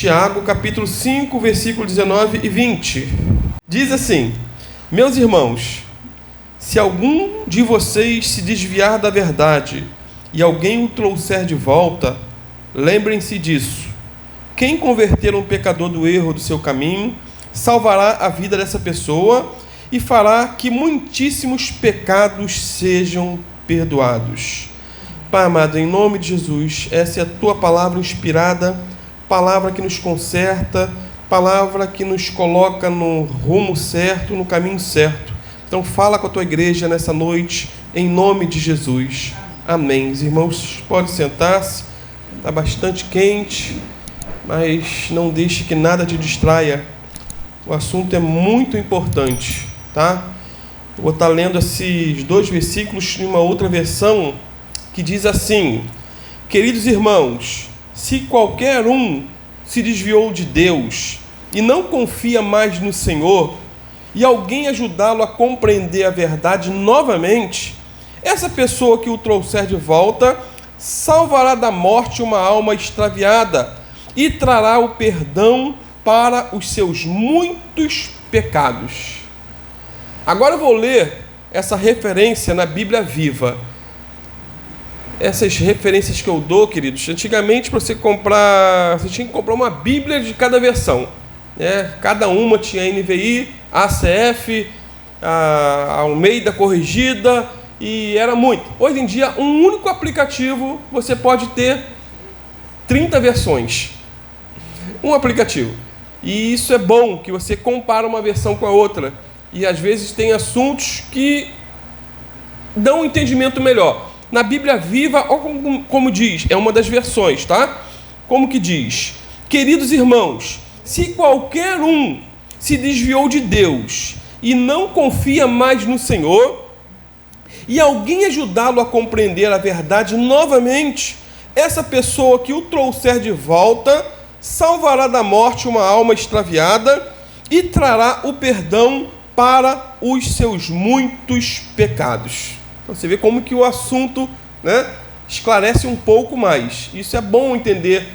Tiago, capítulo 5, versículo 19 e 20. Diz assim: Meus irmãos, se algum de vocês se desviar da verdade e alguém o trouxer de volta, lembrem-se disso. Quem converter um pecador do erro do seu caminho, salvará a vida dessa pessoa e fará que muitíssimos pecados sejam perdoados. Pai amado, em nome de Jesus, essa é a Tua palavra inspirada, palavra que nos conserta, palavra que nos coloca no rumo certo, no caminho certo. Então fala com a Tua igreja nessa noite, em nome de Jesus. Amém. Os irmãos podem sentar-se, está bastante quente, mas não deixe que nada te distraia. O assunto é muito importante, tá? Eu vou estar lendo esses 2 versículos em uma outra versão que diz assim: Queridos irmãos, se qualquer um se desviou de Deus e não confia mais no Senhor, e alguém ajudá-lo a compreender a verdade novamente, essa pessoa que o trouxer de volta salvará da morte uma alma extraviada e trará o perdão para os seus muitos pecados. Agora eu vou ler essa referência na Bíblia Viva. Essas referências que eu dou, queridos, antigamente para você comprar, você tinha que comprar uma Bíblia de cada versão, né? Cada uma tinha NVI, ACF, a Almeida Corrigida, e era muito. Hoje em dia, um único aplicativo, você pode ter 30 versões. Um aplicativo. E isso é bom, que você compara uma versão com a outra. E às vezes tem assuntos que dão um entendimento melhor. Na Bíblia Viva, como diz, é uma das versões, tá? Como que diz? Queridos irmãos, se qualquer um se desviou de Deus e não confia mais no Senhor, e alguém ajudá-lo a compreender a verdade novamente, essa pessoa que o trouxer de volta salvará da morte uma alma extraviada e trará o perdão para os seus muitos pecados. Então você vê como que o assunto, né, esclarece um pouco mais. Isso é bom entender.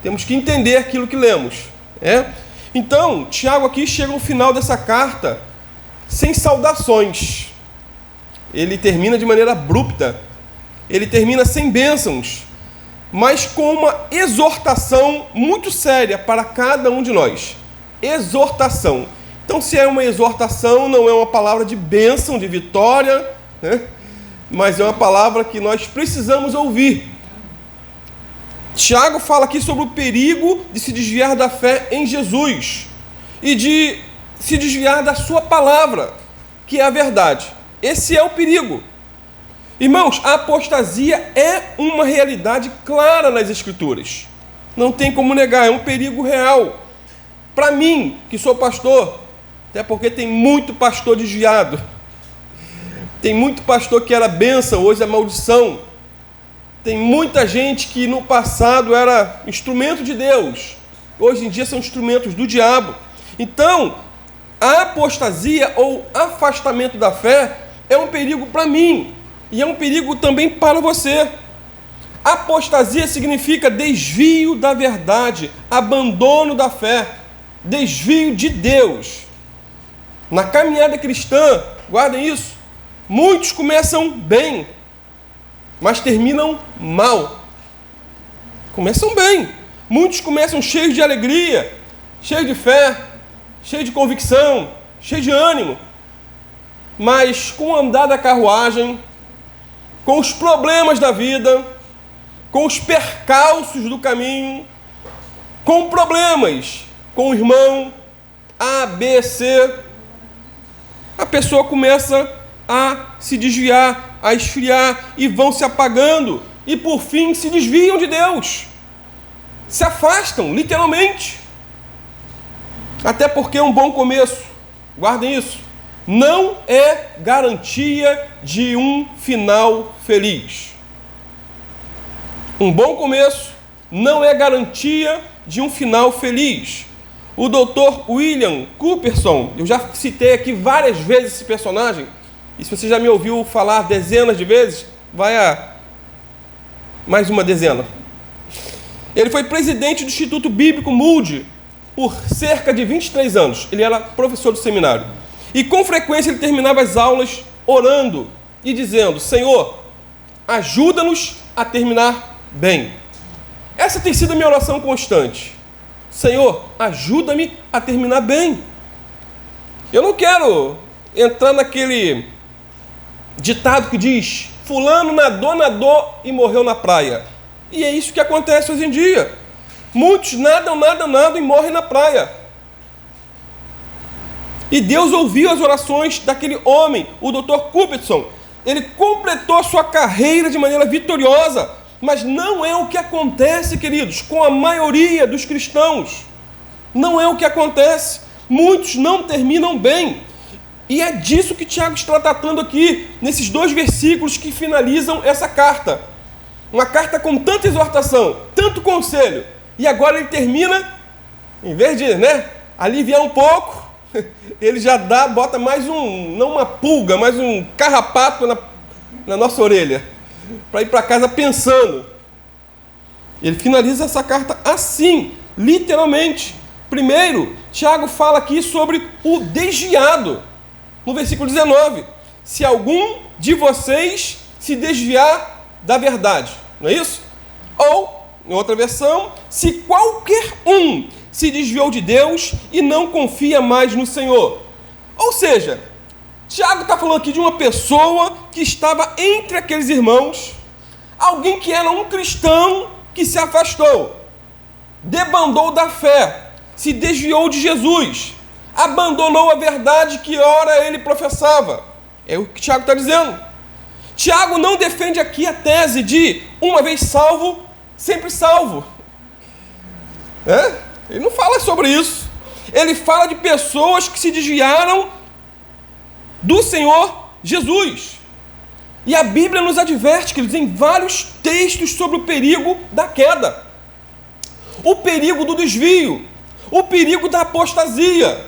Temos que entender aquilo que lemos. Então, Tiago aqui chega no final dessa carta sem saudações. Ele termina de maneira abrupta. Ele termina sem bênçãos, mas com uma exortação muito séria para cada um de nós. Exortação. Então, se é uma exortação, não é uma palavra de bênção, de vitória, né? Mas é uma palavra que nós precisamos ouvir. Tiago fala aqui sobre o perigo de se desviar da fé em Jesus e de se desviar da sua palavra, que é a verdade. Esse é o perigo. Irmãos, a apostasia é uma realidade clara nas Escrituras. Não tem como negar, é um perigo real. Para mim, que sou pastor, até porque tem muito pastor desviado. Tem muito pastor que era bênção, hoje é maldição. Tem muita gente que no passado era instrumento de Deus, hoje em dia são instrumentos do diabo. Então, a apostasia ou afastamento da fé é um perigo para mim e é um perigo também para você. Apostasia significa desvio da verdade, abandono da fé, desvio de Deus. Na caminhada cristã, guardem isso, muitos começam bem, mas terminam mal. Começam bem. Muitos começam cheios de alegria, cheios de fé, cheios de convicção, cheios de ânimo. Mas com o andar da carruagem, com os problemas da vida, com os percalços do caminho, com problemas com o irmão A, B, C, a pessoa começa a se desviar, a esfriar, e vão se apagando, e por fim se desviam de Deus, se afastam, literalmente. Até porque um bom começo, guardem isso, não é garantia de um final feliz. Um bom começo não é garantia de um final feliz. O Dr. William Cooperson, eu já citei aqui várias vezes esse personagem, e se você já me ouviu falar dezenas de vezes, vai a mais uma dezena. Ele foi presidente do Instituto Bíblico Moody por cerca de 23 anos. Ele era professor do seminário. E com frequência ele terminava as aulas orando e dizendo: Senhor, ajuda-nos a terminar bem. Essa tem sido a minha oração constante. Senhor, ajuda-me a terminar bem. Eu não quero entrar naquele ditado que diz: fulano nadou e morreu na praia. E é isso que acontece hoje em dia. Muitos nadam e morrem na praia. E Deus ouviu as orações daquele homem, o Dr. Cuthbertson. Ele completou a sua carreira de maneira vitoriosa, mas não é o que acontece, queridos, com a maioria dos cristãos. Não é o que acontece. Muitos não terminam bem. E é disso que Tiago está tratando aqui, nesses 2 versículos que finalizam essa carta. Uma carta com tanta exortação, tanto conselho. E agora ele termina, em vez de aliviar um pouco, ele já bota mais não uma pulga, mais um carrapato na nossa orelha, para ir para casa pensando. Ele finaliza essa carta assim, literalmente. Primeiro, Tiago fala aqui sobre o desviado. No versículo 19, se algum de vocês se desviar da verdade, não é isso? Ou, em outra versão, se qualquer um se desviou de Deus e não confia mais no Senhor. Ou seja, Tiago está falando aqui de uma pessoa que estava entre aqueles irmãos, alguém que era um cristão que se afastou, debandou da fé, se desviou de Jesus, abandonou a verdade que ora ele professava. É o que Tiago está dizendo. Tiago não defende aqui a tese de uma vez salvo, sempre salvo. Ele não fala sobre isso. Ele fala de pessoas que se desviaram do Senhor Jesus. E a Bíblia nos adverte, queridos, em vários textos sobre o perigo da queda, o perigo do desvio, o perigo da apostasia.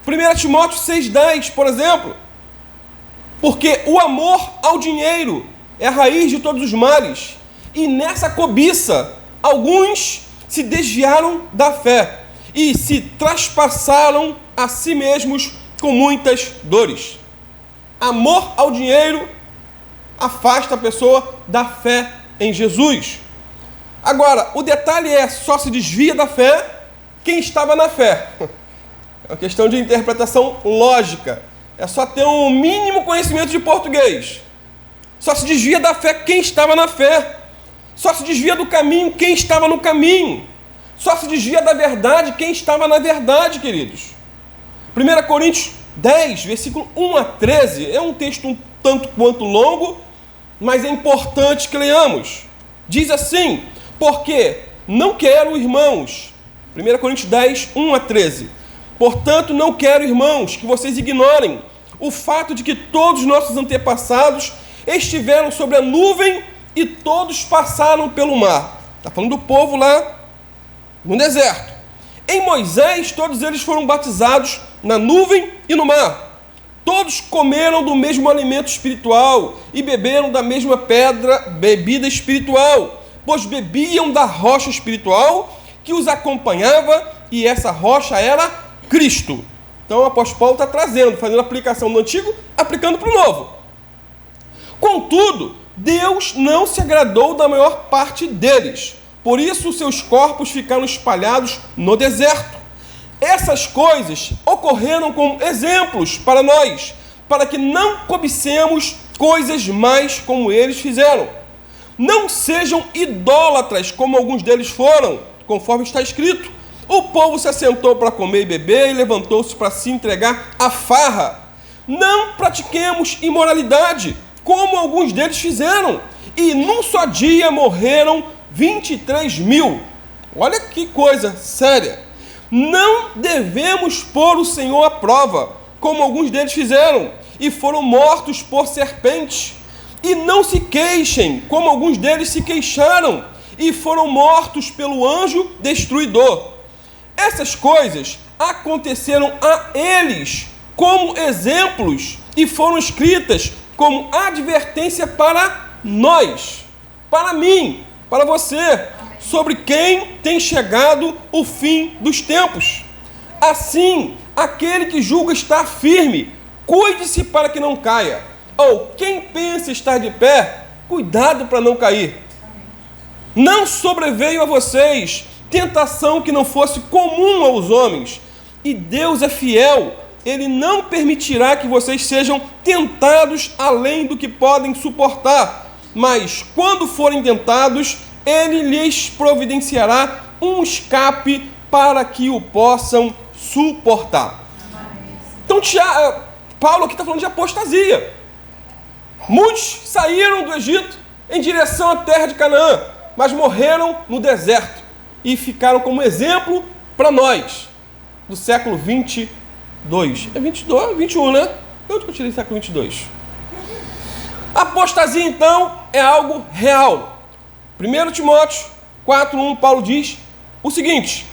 1 Timóteo 6,10, por exemplo. Porque o amor ao dinheiro é a raiz de todos os males. E nessa cobiça, alguns se desviaram da fé e se traspassaram a si mesmos com muitas dores. Amor ao dinheiro afasta a pessoa da fé em Jesus. Agora, o detalhe é, só se desvia da fé quem estava na fé. É uma questão de interpretação lógica. É só ter um mínimo conhecimento de português. Só se desvia da fé quem estava na fé. Só se desvia do caminho quem estava no caminho. Só se desvia da verdade quem estava na verdade, queridos. 1 Coríntios 10, versículo 1 a 13, é um texto um tanto quanto longo, mas é importante que leiamos. Diz assim: porque não quero, irmãos, 1 Coríntios 10, 1 a 13, portanto não quero, irmãos, que vocês ignorem o fato de que todos os nossos antepassados estiveram sobre a nuvem e todos passaram pelo mar. Está falando do povo lá no deserto. Em Moisés, todos eles foram batizados na nuvem e no mar. Todos comeram do mesmo alimento espiritual e beberam da mesma bebida espiritual, pois bebiam da rocha espiritual que os acompanhava, e essa rocha era Cristo. Então o apóstolo Paulo está trazendo, fazendo a aplicação do antigo, aplicando para o novo. Contudo, Deus não se agradou da maior parte deles, por isso seus corpos ficaram espalhados no deserto. Essas coisas ocorreram como exemplos para nós, para que não cobicemos coisas mais como eles fizeram. Não sejam idólatras como alguns deles foram, conforme está escrito: o povo se assentou para comer e beber e levantou-se para se entregar à farra. Não pratiquemos imoralidade, como alguns deles fizeram, e num só dia morreram 23 mil. Olha que coisa séria. Não devemos pôr o Senhor à prova, como alguns deles fizeram, e foram mortos por serpentes. E não se queixem, como alguns deles se queixaram, e foram mortos pelo anjo destruidor. Essas coisas aconteceram a eles como exemplos e foram escritas como advertência para nós, para mim, para você, sobre quem tem chegado o fim dos tempos. Assim, aquele que julga estar firme, cuide-se para que não caia. Ou quem pensa estar de pé, cuidado para não cair. Não sobreveio a vocês tentação que não fosse comum aos homens. E Deus é fiel, Ele não permitirá que vocês sejam tentados além do que podem suportar. Mas quando forem tentados, Ele lhes providenciará um escape para que o possam suportar. Então, Paulo aqui está falando de apostasia. Muitos saíram do Egito em direção à terra de Canaã, mas morreram no deserto e ficaram como exemplo para nós, do século 22. É 22, 21, né? De onde que eu tirei século 22? Apostasia, então, é algo real. 1 Timóteo 4:1, Paulo diz o seguinte: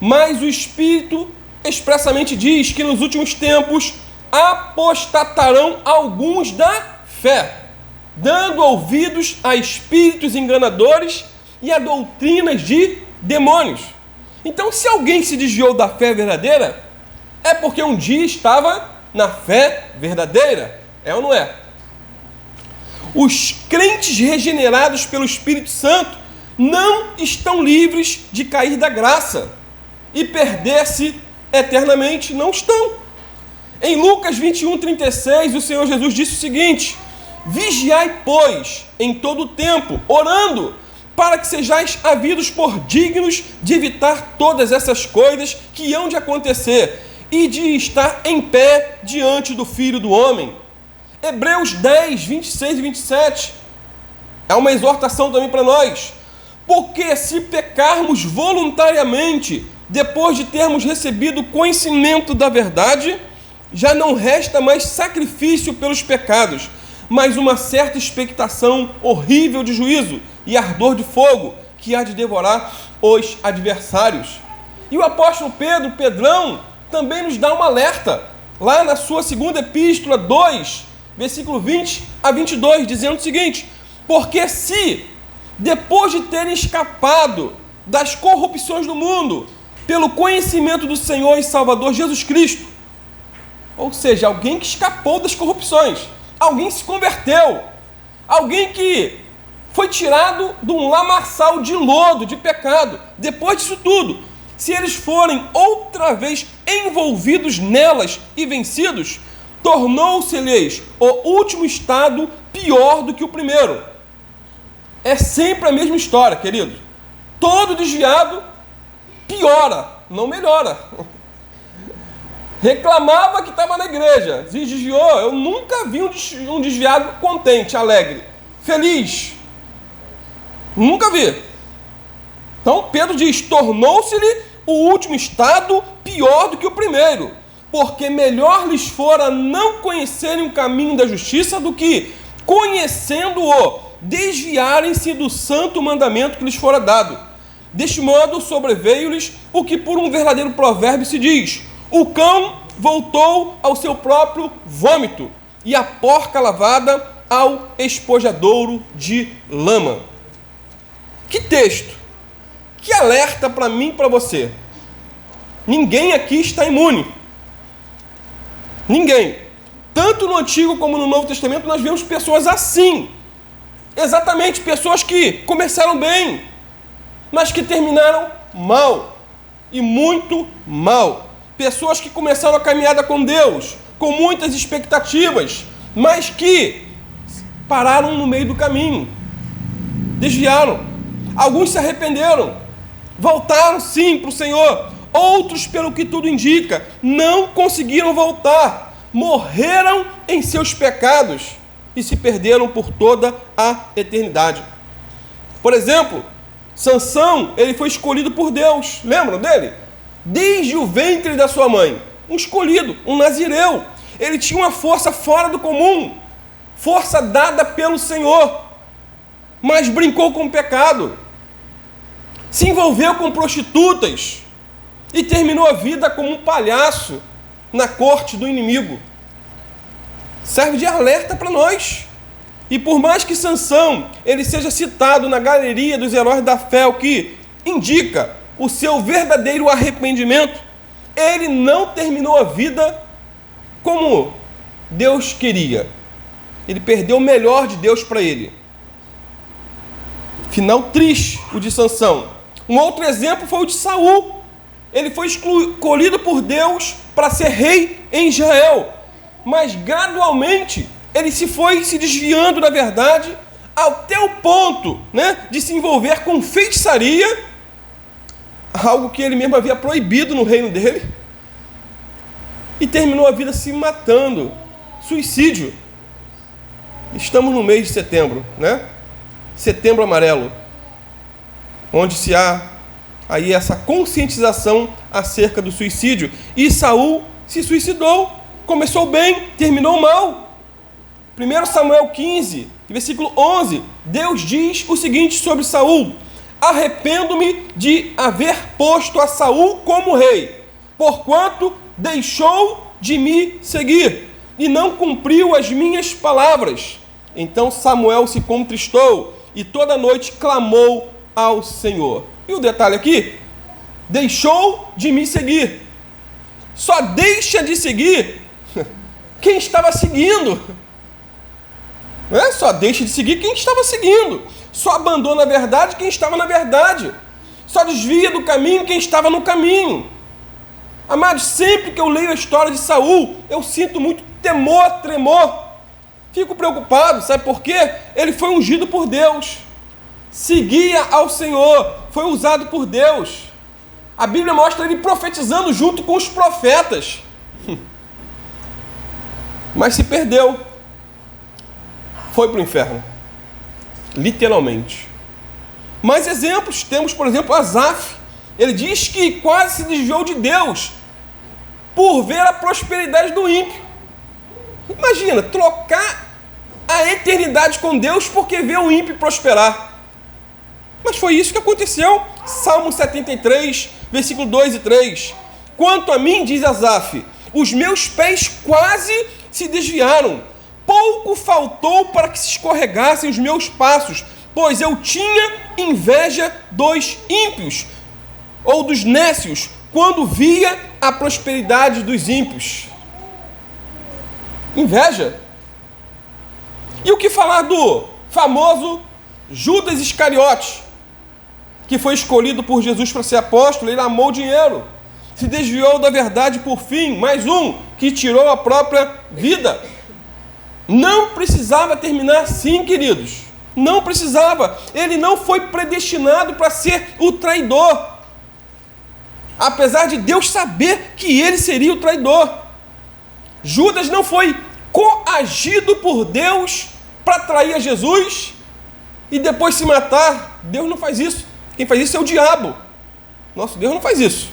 mas o Espírito expressamente diz que nos últimos tempos apostatarão alguns da fé, dando ouvidos a espíritos enganadores e a doutrinas de demônios. Então, se alguém se desviou da fé verdadeira, é porque um dia estava na fé verdadeira. É ou não é? Os crentes regenerados pelo Espírito Santo não estão livres de cair da graça e perder-se eternamente. Não estão. Em Lucas 21:36, o Senhor Jesus disse o seguinte: vigiai, pois, em todo o tempo, orando, para que sejais havidos por dignos de evitar todas essas coisas que hão de acontecer e de estar em pé diante do Filho do Homem. Hebreus 10:26 e 27 é uma exortação também para nós. Porque se pecarmos voluntariamente, depois de termos recebido conhecimento da verdade, já não resta mais sacrifício pelos pecados, mas uma certa expectação horrível de juízo e ardor de fogo, que há de devorar os adversários. E o apóstolo Pedrão, também nos dá um alerta, lá na sua segunda epístola 2, versículo 20 a 22, dizendo o seguinte: porque se, depois de terem escapado das corrupções do mundo, pelo conhecimento do Senhor e Salvador Jesus Cristo, ou seja, alguém que escapou das corrupções, alguém se converteu, alguém que foi tirado de um lamaçal de lodo, de pecado, depois disso tudo, se eles forem outra vez envolvidos nelas e vencidos, tornou-se-lhes o último estado pior do que o primeiro. É sempre a mesma história, querido. Todo desviado piora, não melhora. Reclamava que estava na igreja, se desviou. Eu nunca vi um desviado contente, alegre, feliz. Nunca vi. Então Pedro diz: tornou-se-lhe o último estado pior do que o primeiro, porque melhor lhes fora não conhecerem o caminho da justiça do que, conhecendo-o, desviarem-se do santo mandamento que lhes fora dado. Deste modo sobreveio-lhes o que por um verdadeiro provérbio se diz: o cão voltou ao seu próprio vômito, e a porca lavada ao espojadouro de lama. Que texto! Que alerta para mim e para você. Ninguém aqui está imune. Ninguém. Tanto no Antigo como no Novo Testamento nós vemos pessoas assim. Exatamente, pessoas que começaram bem, mas que terminaram mal. E muito mal. Pessoas que começaram a caminhada com Deus, com muitas expectativas, mas que pararam no meio do caminho. Desviaram. Alguns se arrependeram. Voltaram sim para o Senhor. Outros, pelo que tudo indica, não conseguiram voltar. Morreram em seus pecados e se perderam por toda a eternidade. Por exemplo, Sansão, ele foi escolhido por Deus. Lembram dele? Desde o ventre da sua mãe. Um escolhido, um nazireu. Ele tinha uma força fora do comum. Força dada pelo Senhor. Mas brincou com o pecado. Se envolveu com prostitutas e terminou a vida como um palhaço na corte do inimigo. Serve de alerta para nós. E por mais que Sansão ele seja citado na galeria dos heróis da fé, o que indica o seu verdadeiro arrependimento, ele não terminou a vida como Deus queria. Ele perdeu o melhor de Deus para ele. Final triste, o de Sansão. Um outro exemplo foi o de Saul. Ele foi escolhido por Deus para ser rei em Israel, mas gradualmente ele foi se desviando da verdade até o ponto, de se envolver com feitiçaria, algo que ele mesmo havia proibido no reino dele, e terminou a vida se matando. Suicídio. Estamos no mês de setembro, Setembro amarelo, onde se há aí essa conscientização acerca do suicídio. E Saul se suicidou. Começou bem, terminou mal. 1 Samuel 15, versículo 11, Deus diz o seguinte sobre Saul: arrependo-me de haver posto a Saul como rei, porquanto deixou de me seguir e não cumpriu as minhas palavras. Então Samuel se contristou e toda noite clamou ao Senhor. E o detalhe aqui: deixou de me seguir. Só deixa de seguir quem estava seguindo. Só deixa de seguir quem estava seguindo. Só abandona a verdade quem estava na verdade. Só desvia do caminho quem estava no caminho. Amados, sempre que eu leio a história de Saul, eu sinto muito temor, tremor. Fico preocupado, sabe por quê? Ele foi ungido por Deus. Seguia ao Senhor, foi usado por Deus. A Bíblia mostra ele profetizando junto com os profetas. Mas se perdeu. Foi para o inferno. Literalmente. Mais exemplos. Temos, por exemplo, Asaf. Ele diz que quase se desviou de Deus por ver a prosperidade do ímpio. Imagina, trocar a eternidade com Deus porque vê o ímpio prosperar. Mas foi isso que aconteceu. Salmo 73, versículo 2 e 3. Quanto a mim, diz Asaf, os meus pés quase se desviaram. Pouco faltou para que se escorregassem os meus passos, pois eu tinha inveja dos ímpios, ou dos nécios, quando via a prosperidade dos ímpios. Inveja. E o que falar do famoso Judas Iscariote, que foi escolhido por Jesus para ser apóstolo? Ele amou o dinheiro, se desviou da verdade por fim, mais um que tirou a própria vida. Não precisava terminar assim, queridos. Não precisava. Ele não foi predestinado para ser o traidor, apesar de Deus saber que ele seria o traidor. Judas não foi coagido por Deus para trair a Jesus e depois se matar. Deus não faz isso. Quem faz isso é o diabo. Nosso Deus não faz isso.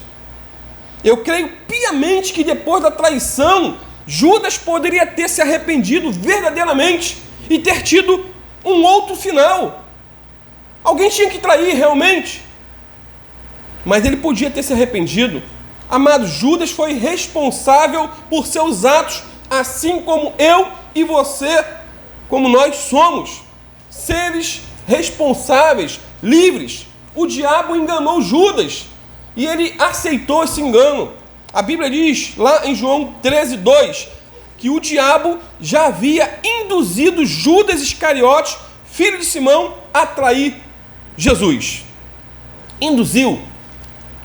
Eu creio piamente que depois da traição, Judas poderia ter se arrependido verdadeiramente e ter tido um outro final. Alguém tinha que trair realmente, mas ele podia ter se arrependido. Amado, Judas foi responsável por seus atos, assim como eu e você, como nós somos seres responsáveis, livres. O diabo enganou Judas e ele aceitou esse engano. A Bíblia diz lá em João 13:2 que o diabo já havia induzido Judas Iscariote, filho de Simão, a trair Jesus. Induziu.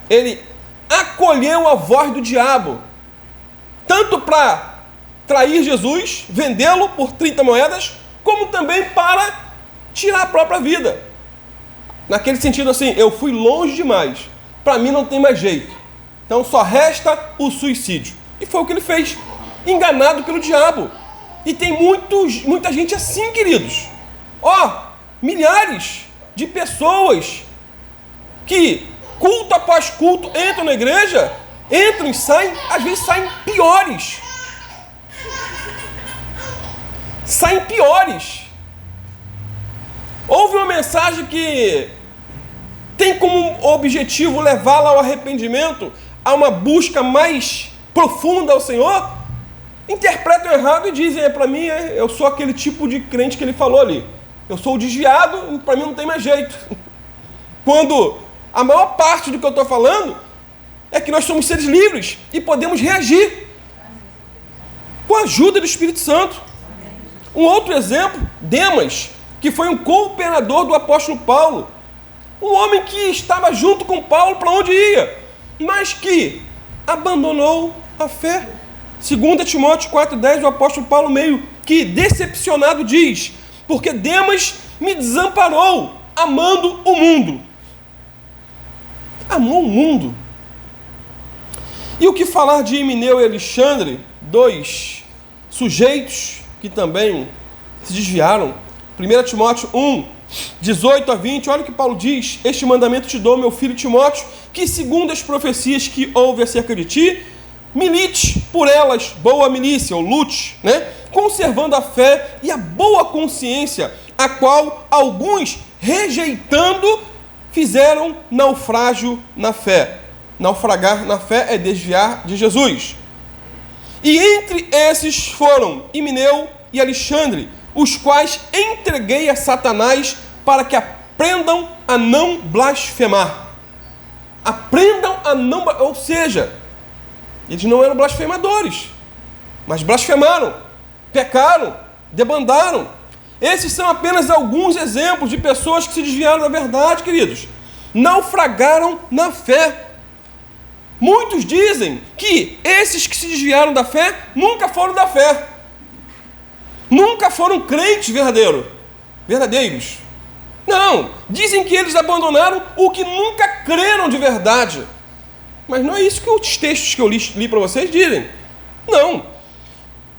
Ele acolheu a voz do diabo, tanto para trair Jesus, vendê-lo por 30 moedas, como também para tirar a própria vida. Naquele sentido assim, eu fui longe demais, para mim não tem mais jeito, então só resta o suicídio. E foi o que ele fez, enganado pelo diabo. E tem muita gente assim, queridos. Milhares de pessoas que culto após culto entram na igreja, entram e saem, às vezes saem piores. Saem piores. Houve uma mensagem que tem como objetivo levá-la ao arrependimento, a uma busca mais profunda ao Senhor, interpretam errado e dizem, para mim, eu sou aquele tipo de crente que ele falou ali. Eu sou o desviado, para mim não tem mais jeito. Quando A maior parte do que eu estou falando é que nós somos seres livres e podemos reagir com a ajuda do Espírito Santo. Um outro exemplo, Demas, que foi um cooperador do apóstolo Paulo. Um homem que estava junto com Paulo para onde ia, mas que abandonou a fé. 2 Timóteo 4,10, o apóstolo Paulo, meio que decepcionado, diz: porque Demas me desamparou, amando o mundo. Amou o mundo. E o que falar de Himeneu e Alexandre, dois sujeitos que também se desviaram? 1 Timóteo 1, 18 a 20, olha o que Paulo diz: este mandamento te dou, meu filho Timóteo, que segundo as profecias que houve acerca de ti, milite por elas, boa milícia, ou lute, conservando a fé e a boa consciência, a qual alguns, rejeitando, fizeram naufrágio na fé. Naufragar na fé é desviar de Jesus. E entre esses foram Himeneu e Alexandre, os quais entreguei a Satanás para que aprendam a não blasfemar. Aprendam a não... Ou seja, eles não eram blasfemadores, mas blasfemaram, pecaram, debandaram. Esses são apenas alguns exemplos de pessoas que se desviaram da verdade, queridos. Naufragaram na fé. Muitos dizem que esses que se desviaram da fé nunca foram da fé. Nunca foram crentes verdadeiros. Não, dizem que eles abandonaram o que nunca creram de verdade. Mas não é isso que os textos que eu li para vocês dizem. Não.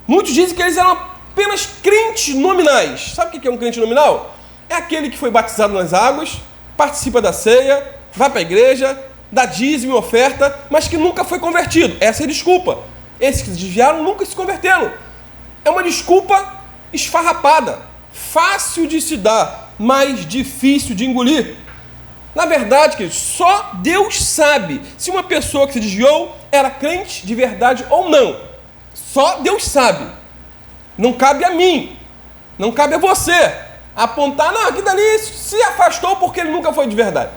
Muitos dizem que eles eram apenas crentes nominais. Sabe o que é um crente nominal? É aquele que foi batizado nas águas, participa da ceia, vai para a igreja, dá dízimo e oferta, mas que nunca foi convertido. Essa é a desculpa. Esses que se desviaram nunca se converteram. É uma desculpa esfarrapada, fácil de se dar, mas difícil de engolir. Na verdade, queridos, só Deus sabe se uma pessoa que se desviou era crente de verdade ou não. Só Deus sabe. Não cabe a mim, não cabe a você apontar, não, aqui dali se afastou porque ele nunca foi de verdade.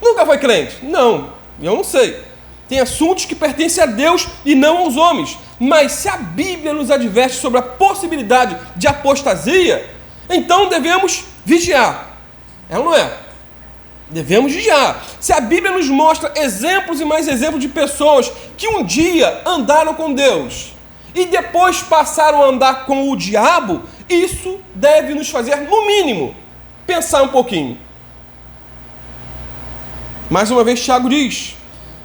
Nunca foi crente. Não, eu não sei. Tem assuntos que pertencem a Deus e não aos homens. Mas se a Bíblia nos adverte sobre a possibilidade de apostasia, então devemos vigiar. É ou não é? Devemos vigiar. Se a Bíblia nos mostra exemplos e mais exemplos de pessoas que um dia andaram com Deus e depois passaram a andar com o diabo, isso deve nos fazer, no mínimo, pensar um pouquinho. Mais uma vez, Tiago diz: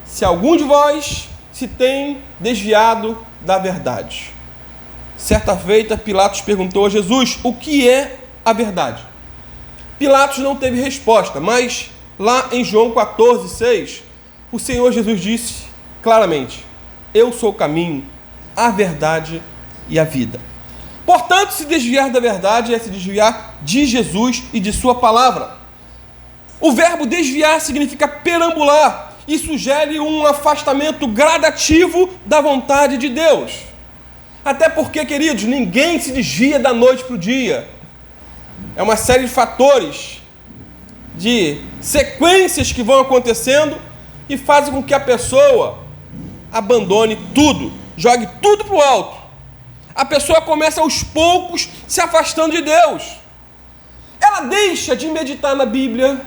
se algum de vós se tem desviado da verdade. Certa feita, Pilatos perguntou a Jesus: o que é a verdade? Pilatos não teve resposta, mas lá em João 14,6, o Senhor Jesus disse claramente: eu sou o caminho, a verdade e a vida. Portanto, se desviar da verdade é se desviar de Jesus e de sua palavra. O verbo desviar significa perambular e sugere um afastamento gradativo da vontade de Deus. Até porque, queridos, ninguém se desvia da noite para o dia. É uma série de fatores, de sequências que vão acontecendo e fazem com que a pessoa abandone tudo, jogue tudo para o alto. A pessoa começa aos poucos se afastando de Deus. Ela deixa de meditar na Bíblia,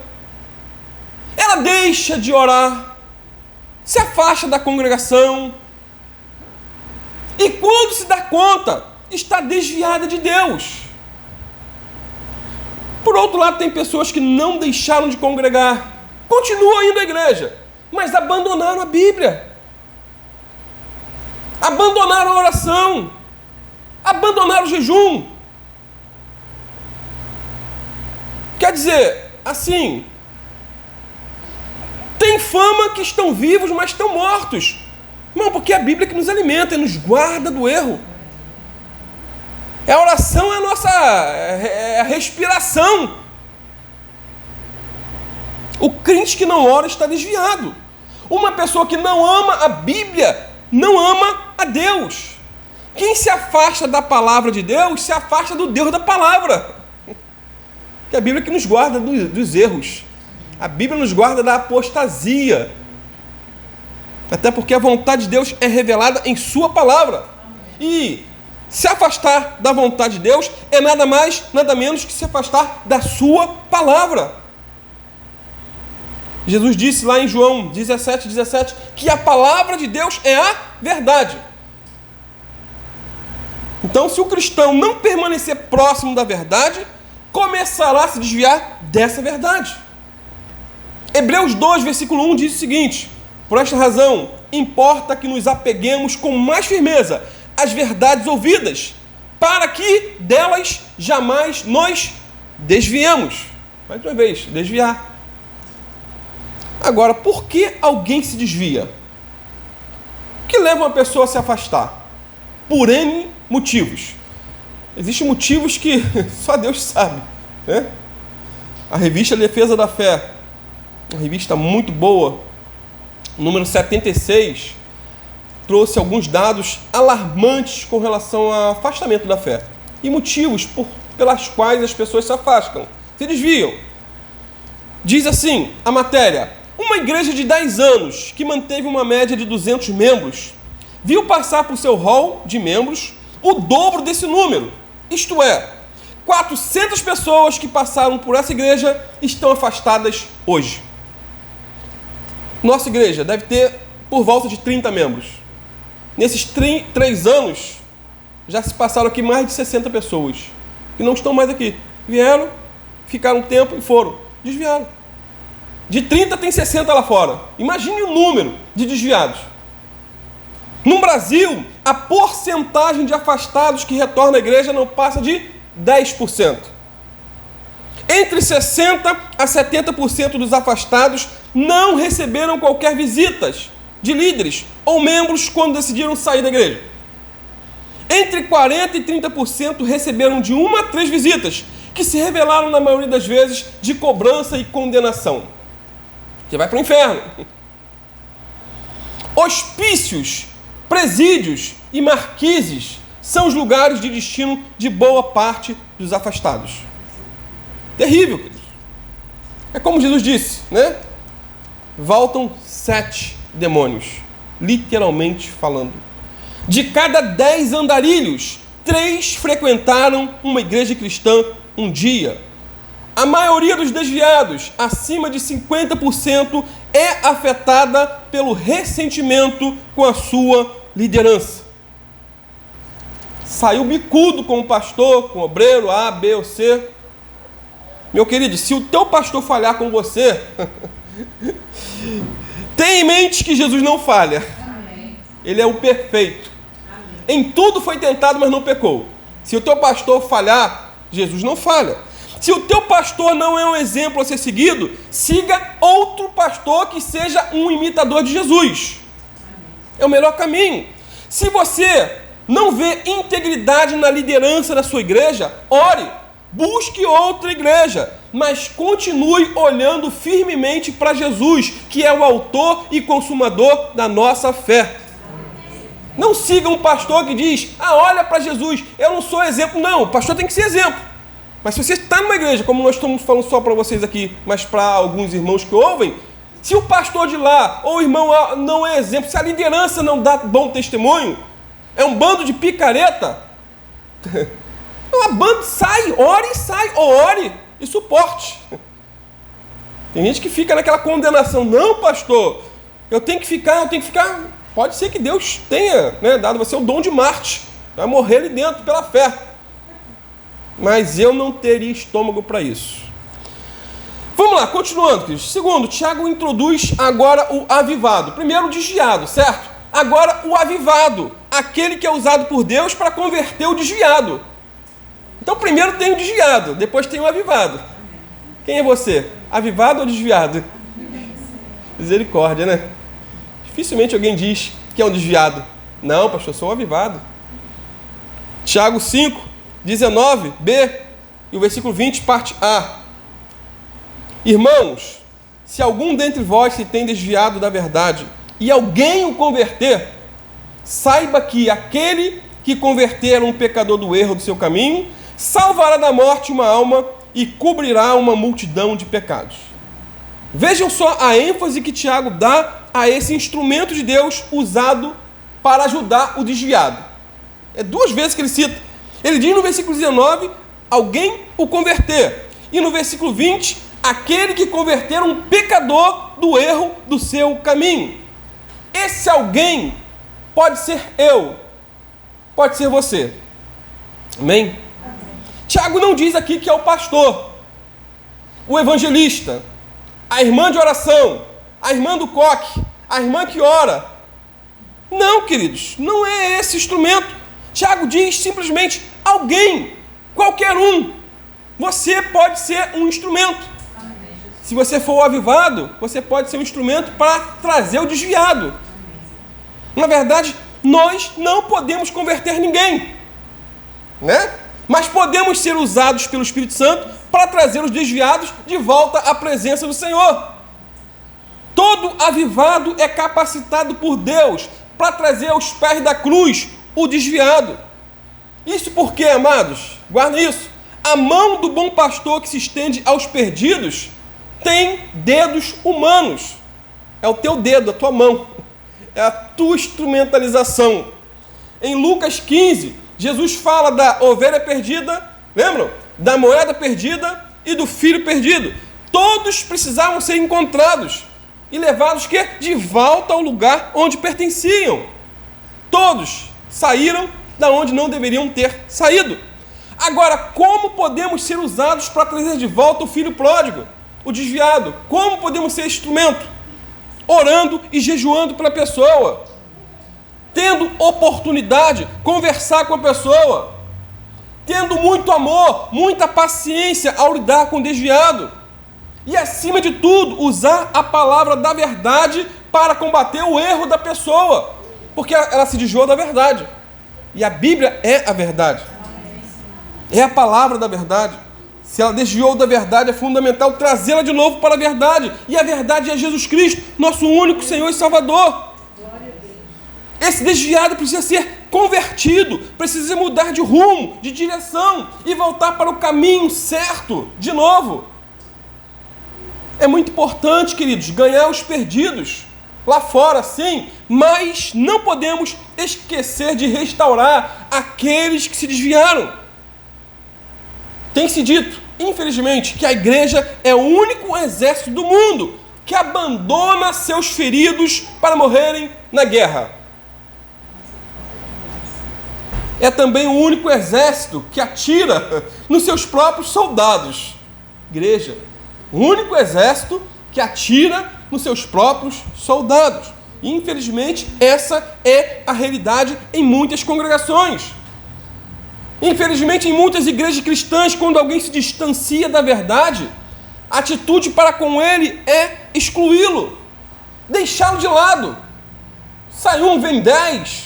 ela deixa de orar, se afasta da congregação e quando se dá conta, está desviada de Deus. Por outro lado, tem pessoas que não deixaram de congregar, continuam indo à igreja, mas abandonaram a Bíblia, abandonaram a oração, abandonaram o jejum. Quer dizer, assim, tem fama que estão vivos, mas estão mortos. Não, porque é a Bíblia que nos alimenta e nos guarda do erro. A oração é a nossa a respiração. O crente que não ora está desviado. Uma pessoa que não ama a Bíblia não ama a Deus. Quem se afasta da palavra de Deus se afasta do Deus da palavra. Que é a Bíblia que nos guarda dos erros. A Bíblia nos guarda da apostasia. Até porque a vontade de Deus é revelada em sua palavra. E se afastar da vontade de Deus é nada mais, nada menos que se afastar da sua palavra. Jesus disse lá em João 17, que a palavra de Deus é a verdade. Então, se o cristão não permanecer próximo da verdade, começará a se desviar dessa verdade. Hebreus 2, versículo 1 diz o seguinte: por esta razão, importa que nos apeguemos com mais firmeza às verdades ouvidas, para que delas jamais nos desviemos. Mais uma vez, desviar. Agora, por que alguém se desvia? O que leva uma pessoa a se afastar? Por N motivos. Existem motivos que só Deus sabe, né? A revista Defesa da Fé, uma revista muito boa, número 76, trouxe alguns dados alarmantes com relação ao afastamento da fé e motivos pelas quais as pessoas se afastam, se desviam. Diz assim a matéria: uma igreja de 10 anos, que manteve uma média de 200 membros, viu passar por seu rol de membros o dobro desse número, isto é, 400 pessoas que passaram por essa igreja estão afastadas hoje. Nossa igreja deve ter por volta de 30 membros. Nesses 3 anos, já se passaram aqui mais de 60 pessoas, que não estão mais aqui. Vieram, ficaram um tempo e foram. Desviaram. De 30 tem 60 lá fora. Imagine o número de desviados. No Brasil, a porcentagem de afastados que retornam à igreja não passa de 10%. Entre 60% a 70% dos afastados não receberam qualquer visitas de líderes ou membros quando decidiram sair da igreja. Entre 40% e 30% receberam de 1 a 3 visitas, que se revelaram na maioria das vezes de cobrança e condenação. Você vai para o inferno. Hospícios, presídios e marquises são os lugares de destino de boa parte dos afastados. Terrível, queridos. É como Jesus disse, né? Voltam 7 demônios, literalmente falando. De cada 10 andarilhos, 3 frequentaram uma igreja cristã um dia. A maioria dos desviados, acima de 50%, é afetada pelo ressentimento com a sua liderança. Saiu bicudo com o pastor, com o obreiro A, B ou C. Meu querido, se o teu pastor falhar com você, tenha em mente que Jesus não falha. Amém. Ele é o perfeito. Amém. Em tudo foi tentado, mas não pecou. Se o teu pastor falhar, Jesus não falha. Se o teu pastor não é um exemplo a ser seguido, siga outro pastor que seja um imitador de Jesus. É o melhor caminho. Se você não vê integridade na liderança da sua igreja, ore, busque outra igreja, mas continue olhando firmemente para Jesus, que é o autor e consumador da nossa fé. Não siga um pastor que diz: olha para Jesus, eu não sou exemplo. Não, o pastor tem que ser exemplo. Mas se você está numa igreja, como nós estamos falando só para vocês aqui, mas para alguns irmãos que ouvem, se o pastor de lá ou o irmão não é exemplo, se a liderança não dá bom testemunho, é um bando de picareta, uma banda, sai, ore e sai, ou ore e suporte. Tem gente que fica naquela condenação: não, pastor, eu tenho que ficar. Pode ser que Deus tenha, né, dado você o dom de Marte, vai morrer ali dentro pela fé. Mas eu não teria estômago para isso. Vamos lá, continuando, queridos. Segundo, Tiago introduz agora o avivado. Primeiro o desviado, certo? Agora o avivado, aquele que é usado por Deus para converter o desviado. Então primeiro tem o desviado, depois tem o avivado. Quem é você? Avivado ou desviado? Misericórdia, né? Dificilmente alguém diz que é um desviado. Não, pastor, eu sou um avivado. Tiago 5, 19b e o versículo 20, parte A. Irmãos, se algum dentre vós se tem desviado da verdade e alguém o converter, saiba que aquele que converter um pecador do erro do seu caminho, salvará da morte uma alma e cobrirá uma multidão de pecados. Vejam só a ênfase que Tiago dá a esse instrumento de Deus usado para ajudar o desviado. É 2 vezes que ele cita. Ele diz no versículo 19, alguém o converter. E no versículo 20, aquele que converter um pecador do erro do seu caminho. Esse alguém pode ser eu, pode ser você. Amém? Tiago não diz aqui que é o pastor, o evangelista, a irmã de oração, a irmã do coque, a irmã que ora. Não, queridos, não é esse instrumento. Tiago diz simplesmente alguém, qualquer um. Você pode ser um instrumento. Se você for o avivado, você pode ser um instrumento para trazer o desviado. Na verdade, nós não podemos converter ninguém, né? Mas podemos ser usados pelo Espírito Santo para trazer os desviados de volta à presença do Senhor. Todo avivado é capacitado por Deus para trazer aos pés da cruz o desviado. Isso porque, amados, guardem isso, a mão do bom pastor que se estende aos perdidos tem dedos humanos. É o teu dedo, a tua mão. É a tua instrumentalização. Em Lucas 15, Jesus fala da ovelha perdida, lembram? Da moeda perdida e do filho perdido. Todos precisavam ser encontrados e levados de volta ao lugar onde pertenciam. Todos saíram da onde não deveriam ter saído. Agora, como podemos ser usados para trazer de volta o filho pródigo, o desviado? Como podemos ser instrumento? Orando e jejuando pela pessoa, tendo oportunidade, conversar com a pessoa, tendo muito amor, muita paciência ao lidar com o desviado, e acima de tudo, usar a palavra da verdade para combater o erro da pessoa, porque ela se desviou da verdade, e a Bíblia é a verdade, é a palavra da verdade. Se ela desviou da verdade, é fundamental trazê-la de novo para a verdade. E a verdade é Jesus Cristo, nosso único Senhor e Salvador. Esse desviado precisa ser convertido, precisa mudar de rumo, de direção e voltar para o caminho certo de novo. É muito importante, queridos, ganhar os perdidos lá fora, sim, mas não podemos esquecer de restaurar aqueles que se desviaram. Tem-se dito, infelizmente, que a igreja é o único exército do mundo que abandona seus feridos para morrerem na guerra. É também o único exército que atira nos seus próprios soldados. Igreja, o único exército que atira nos seus próprios soldados. E, infelizmente, essa é a realidade em muitas congregações. Infelizmente, em muitas igrejas cristãs, quando alguém se distancia da verdade, a atitude para com ele é excluí-lo, deixá-lo de lado. Sai um, vem 10,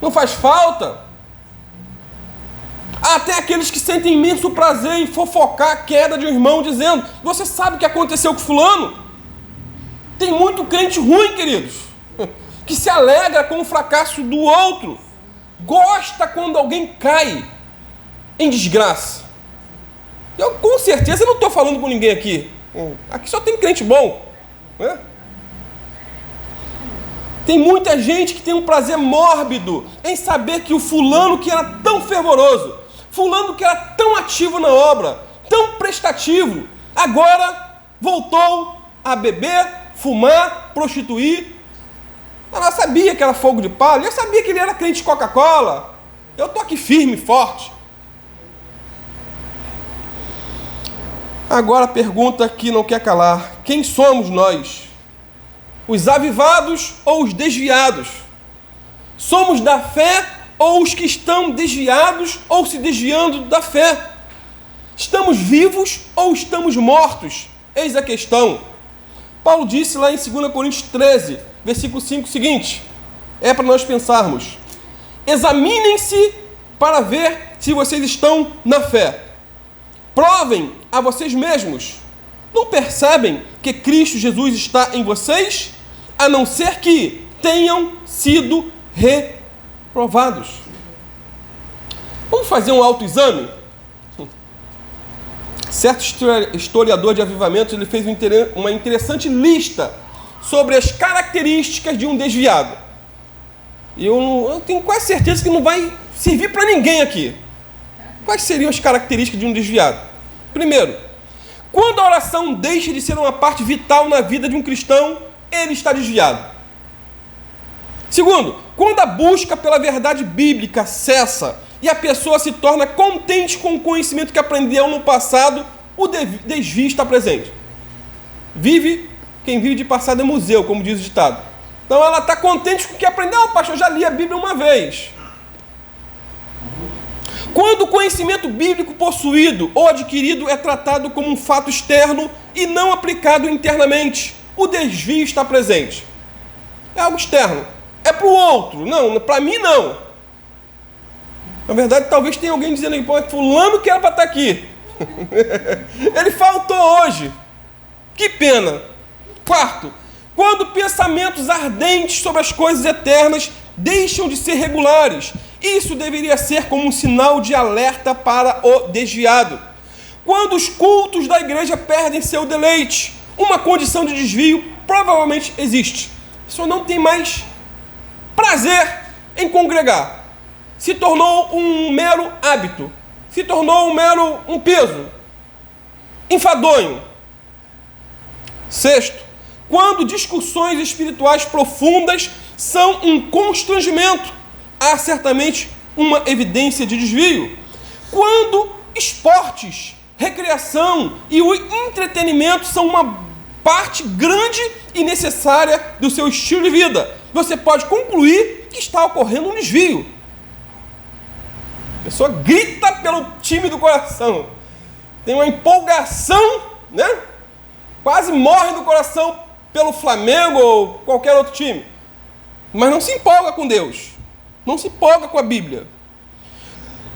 não faz falta. Há até aqueles que sentem imenso prazer em fofocar a queda de um irmão, dizendo: você sabe o que aconteceu com fulano? Tem muito crente ruim, queridos, que se alegra com o fracasso do outro. Gosta quando alguém cai em desgraça. Eu com certeza não estou falando com ninguém aqui. Aqui só tem crente bom, né? Tem muita gente que tem um prazer mórbido em saber que o fulano que era tão fervoroso, fulano que era tão ativo na obra, tão prestativo, agora voltou a beber, fumar, prostituir. Eu sabia que era fogo de palha, eu sabia que ele era crente de Coca-Cola. Eu estou aqui firme, forte. Agora a pergunta que não quer calar: quem somos nós? Os avivados ou os desviados? Somos da fé ou os que estão desviados ou se desviando da fé? Estamos vivos ou estamos mortos? Eis a questão. Paulo disse lá em 2 Coríntios 13, versículo 5, o seguinte, é para nós pensarmos: examinem-se para ver se vocês estão na fé. Provem a vocês mesmos. Não percebem que Cristo Jesus está em vocês, a não ser que tenham sido reprovados? Vamos fazer um autoexame? Certo historiador de avivamentos, ele fez uma interessante lista sobre as características de um desviado. E eu tenho quase certeza que não vai servir para ninguém aqui. Quais seriam as características de um desviado? Primeiro, quando a oração deixa de ser uma parte vital na vida de um cristão, ele está desviado. Segundo, quando a busca pela verdade bíblica cessa e a pessoa se torna contente com o conhecimento que aprendeu no passado, o desvio está presente. Quem vive de passado é museu, como diz o ditado. Então ela está contente com o que aprendeu. Pastor, eu já li a Bíblia uma vez. Quando o conhecimento bíblico possuído ou adquirido é tratado como um fato externo e não aplicado internamente, o desvio está presente. É algo externo. É para o outro. Não, para mim não. Na verdade, talvez tenha alguém dizendo aí, pô, fulano que era para estar aqui. Ele faltou hoje. Que pena. Quarto, quando pensamentos ardentes sobre as coisas eternas deixam de ser regulares, isso deveria ser como um sinal de alerta para o desviado. Quando os cultos da igreja perdem seu deleite, uma condição de desvio provavelmente existe. A pessoa não tem mais prazer em congregar. Se tornou um mero hábito. Se tornou um peso. Enfadonho. Sexto, quando discussões espirituais profundas são um constrangimento, há certamente uma evidência de desvio. Quando esportes, recreação e o entretenimento são uma parte grande e necessária do seu estilo de vida, você pode concluir que está ocorrendo um desvio. A pessoa grita pelo time do coração, tem uma empolgação, né? Quase morre do coração pelo Flamengo ou qualquer outro time, mas não se empolga com Deus, não se empolga com a Bíblia.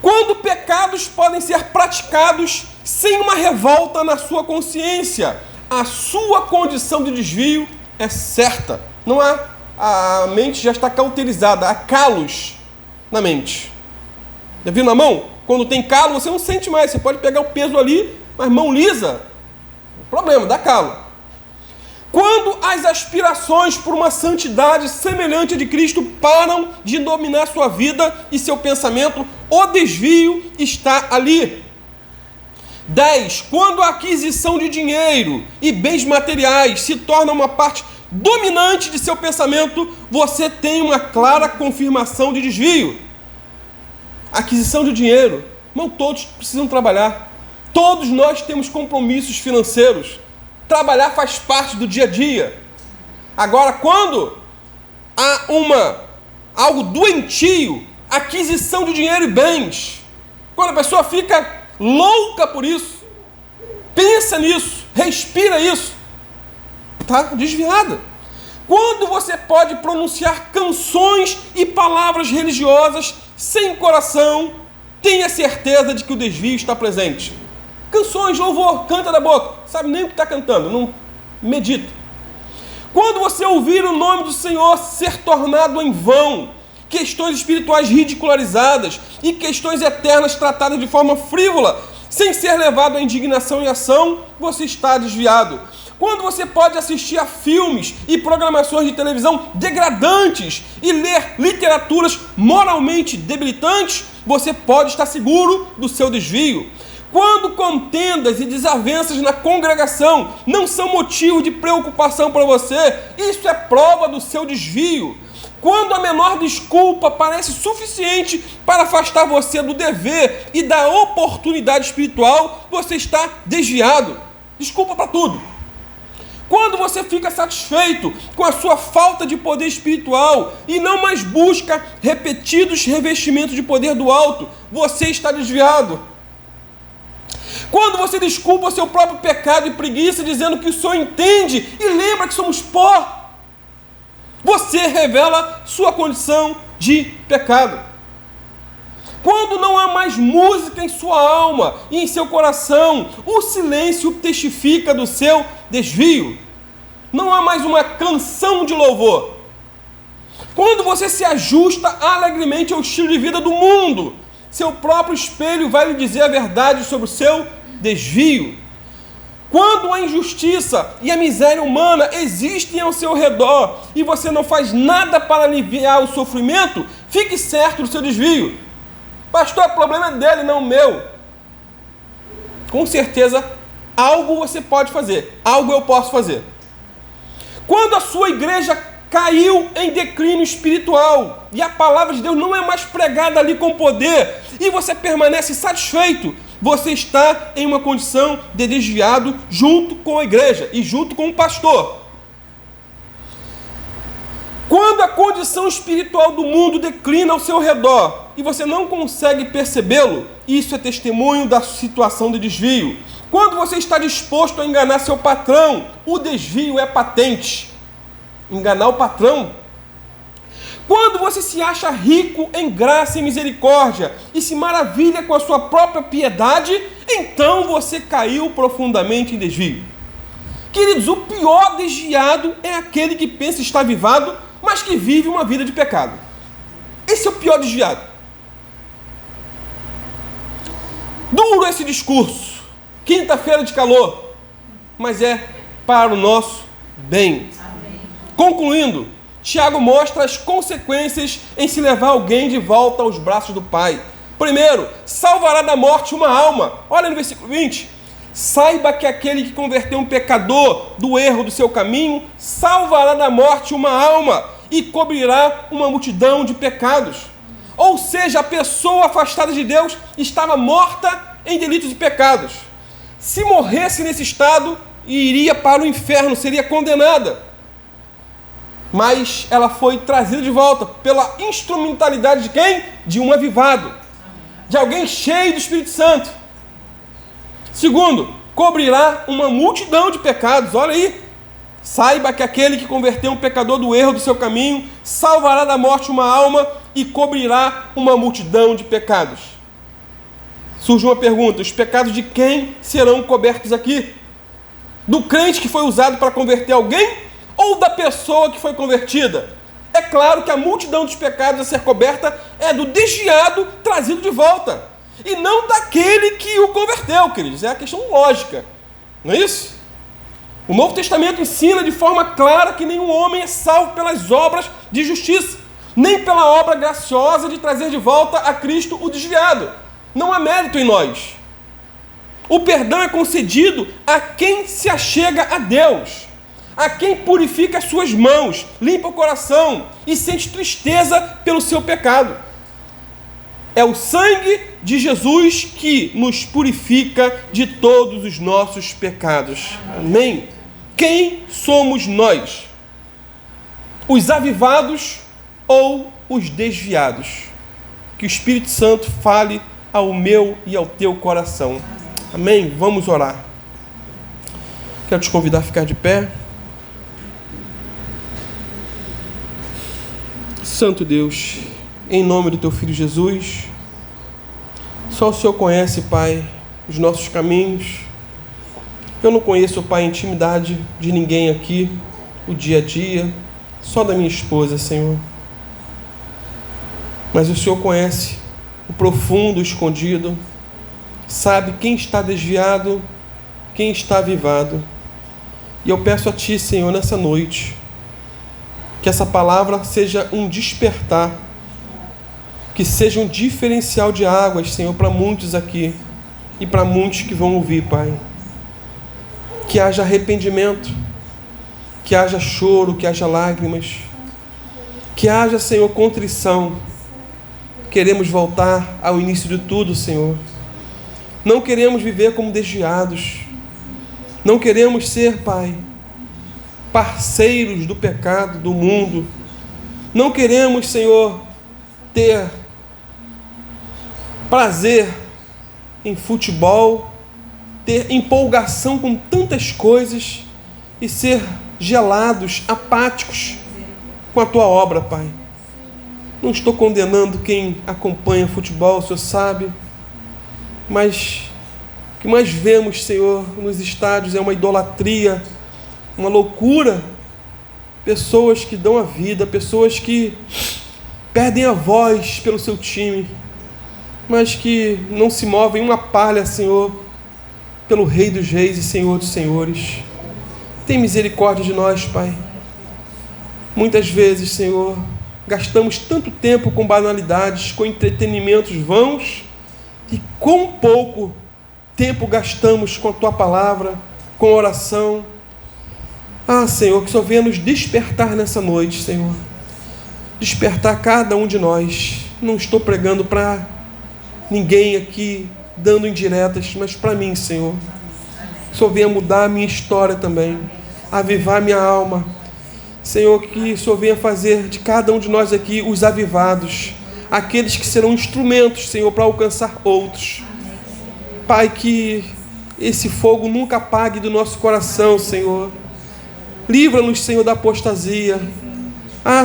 Quando pecados podem ser praticados sem uma revolta na sua consciência, a sua condição de desvio é certa. Não há, a mente já está cauterizada, há calos na mente. Já viu na mão? Quando tem calo, você não sente mais. Você pode pegar o peso ali, mas mão lisa, problema, dá calo. Quando as aspirações por uma santidade semelhante a de Cristo param de dominar sua vida e seu pensamento, o desvio está ali. 10. Quando a aquisição de dinheiro e bens materiais se torna uma parte dominante de seu pensamento, você tem uma clara confirmação de desvio. Aquisição de dinheiro. Não todos precisam trabalhar. Todos nós temos compromissos financeiros. Trabalhar faz parte do dia a dia. Agora, quando há algo doentio, aquisição de dinheiro e bens, quando a pessoa fica louca por isso, pensa nisso, respira isso, está desviada. Quando você pode pronunciar canções e palavras religiosas sem coração, tenha certeza de que o desvio está presente. Canções, louvor, canta da boca, sabe nem o que está cantando, não medita. Quando você ouvir o nome do Senhor ser tornado em vão, questões espirituais ridicularizadas e questões eternas tratadas de forma frívola, sem ser levado à indignação e ação, você está desviado. Quando você pode assistir a filmes e programações de televisão degradantes e ler literaturas moralmente debilitantes, você pode estar seguro do seu desvio. Quando contendas e desavenças na congregação não são motivo de preocupação para você, isso é prova do seu desvio. Quando a menor desculpa parece suficiente para afastar você do dever e da oportunidade espiritual, você está desviado. Desculpa para tudo. Quando você fica satisfeito com a sua falta de poder espiritual e não mais busca repetidos revestimentos de poder do alto, você está desviado. Quando você desculpa o seu próprio pecado e preguiça, dizendo que o Senhor entende e lembra que somos pó, você revela sua condição de pecado. Quando não há mais música em sua alma e em seu coração, o silêncio testifica do seu desvio. Não há mais uma canção de louvor. Quando você se ajusta alegremente ao estilo de vida do mundo, seu próprio espelho vai lhe dizer a verdade sobre o seu desvio. Quando a injustiça e a miséria humana existem ao seu redor e você não faz nada para aliviar o sofrimento, fique certo do seu desvio. Pastor, o problema é dele, não meu. Com certeza, algo você pode fazer, algo eu posso fazer. Quando a sua igreja caiu em declínio espiritual e a palavra de Deus não é mais pregada ali com poder e você permanece satisfeito, você está em uma condição de desviado junto com a igreja e junto com o pastor. Quando a condição espiritual do mundo declina ao seu redor e você não consegue percebê-lo, isso é testemunho da situação de desvio. Quando você está disposto a enganar seu patrão, o desvio é patente. Enganar o patrão. Quando você se acha rico em graça e misericórdia e se maravilha com a sua própria piedade, então você caiu profundamente em desvio. Queridos, o pior desviado é aquele que pensa estar avivado, mas que vive uma vida de pecado. Esse é o pior desviado. Duro esse discurso. Quinta-feira de calor. Mas é para o nosso bem. Amém. Concluindo, Tiago mostra as consequências em se levar alguém de volta aos braços do Pai. Primeiro, salvará da morte uma alma. Olha no versículo 20. Saiba que aquele que converteu um pecador do erro do seu caminho, salvará da morte uma alma e cobrirá uma multidão de pecados. Ou seja, a pessoa afastada de Deus estava morta em delitos e pecados. Se morresse nesse estado, iria para o inferno, seria condenada. Mas ela foi trazida de volta pela instrumentalidade de quem? De um avivado. De alguém cheio do Espírito Santo. Segundo, cobrirá uma multidão de pecados. Olha aí. Saiba que aquele que converteu um pecador do erro do seu caminho, salvará da morte uma alma e cobrirá uma multidão de pecados. Surge uma pergunta: os pecados de quem serão cobertos aqui? Do crente que foi usado para converter alguém? Ou da pessoa que foi convertida? É claro que a multidão dos pecados a ser coberta é do desviado trazido de volta, e não daquele que o converteu, queridos. É a questão lógica, não é isso? O Novo Testamento ensina de forma clara que nenhum homem é salvo pelas obras de justiça, nem pela obra graciosa de trazer de volta a Cristo o desviado. Não há mérito em nós. O perdão é concedido a quem se achega a Deus, a quem purifica as suas mãos, limpa o coração e sente tristeza pelo seu pecado. É o sangue de Jesus que nos purifica de todos os nossos pecados. Amém? Quem somos nós? Os avivados ou os desviados? Que o Espírito Santo fale ao meu e ao teu coração. Amém? Vamos orar. Quero te convidar a ficar de pé. Santo Deus, em nome do teu Filho Jesus, só o Senhor conhece, Pai, os nossos caminhos. Eu não conheço, Pai, a intimidade de ninguém aqui, o dia a dia, só da minha esposa, Senhor. Mas o Senhor conhece o profundo, o escondido, sabe quem está desviado, quem está avivado. E eu peço a Ti, Senhor, nessa noite, que essa palavra seja um despertar, que seja um diferencial de águas, Senhor, para muitos aqui e para muitos que vão ouvir, Pai. Que haja arrependimento, que haja choro, que haja lágrimas, que haja, Senhor, contrição. Queremos voltar ao início de tudo, Senhor. Não queremos viver como desviados. Não queremos ser, Pai, parceiros do pecado, do mundo. Não queremos, Senhor, ter prazer em futebol, ter empolgação com tantas coisas e ser gelados, apáticos com a Tua obra, Pai. Não estou condenando quem acompanha futebol, o Senhor sabe, mas o que mais vemos, Senhor, nos estádios é uma idolatria, uma loucura. Pessoas que dão a vida, pessoas que perdem a voz pelo seu time, mas que não se movem uma palha, Senhor, pelo Rei dos Reis e Senhor dos Senhores. Tem misericórdia de nós, Pai. Muitas vezes, Senhor, gastamos tanto tempo com banalidades, com entretenimentos vãos, e quão pouco tempo gastamos com a Tua palavra, com oração. Senhor, que o Senhor venha nos despertar nessa noite, Senhor. Despertar cada um de nós. Não estou pregando para ninguém aqui, dando indiretas, mas para mim, Senhor. Que o Senhor venha mudar a minha história também, avivar minha alma. Senhor, que o Senhor venha fazer de cada um de nós aqui os avivados, aqueles que serão instrumentos, Senhor, para alcançar outros. Pai, que esse fogo nunca apague do nosso coração, Senhor. Livra-nos, Senhor, da apostasia.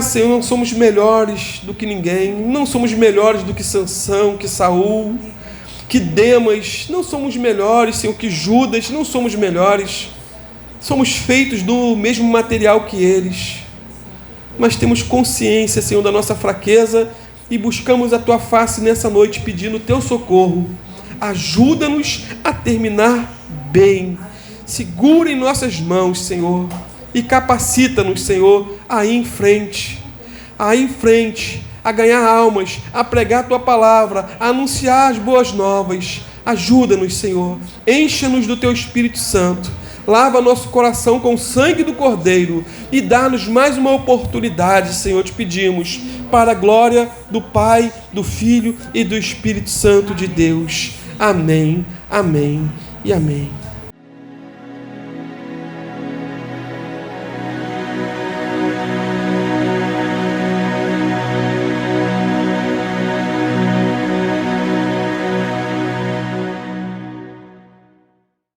Senhor, não somos melhores do que ninguém, não somos melhores do que Sansão, que Saul, que Demas, não somos melhores, Senhor, que Judas, não somos melhores. Somos feitos do mesmo material que eles, mas temos consciência, Senhor, da nossa fraqueza e buscamos a Tua face nessa noite pedindo o Teu socorro. Ajuda-nos a terminar bem. Segura em nossas mãos, Senhor, e capacita-nos, Senhor, a ir em frente, a ganhar almas, a pregar a Tua palavra, a anunciar as boas novas. Ajuda-nos, Senhor, encha-nos do Teu Espírito Santo. Lava nosso coração com o sangue do Cordeiro e dá-nos mais uma oportunidade, Senhor, te pedimos, para a glória do Pai, do Filho e do Espírito Santo de Deus. Amém, amém e amém.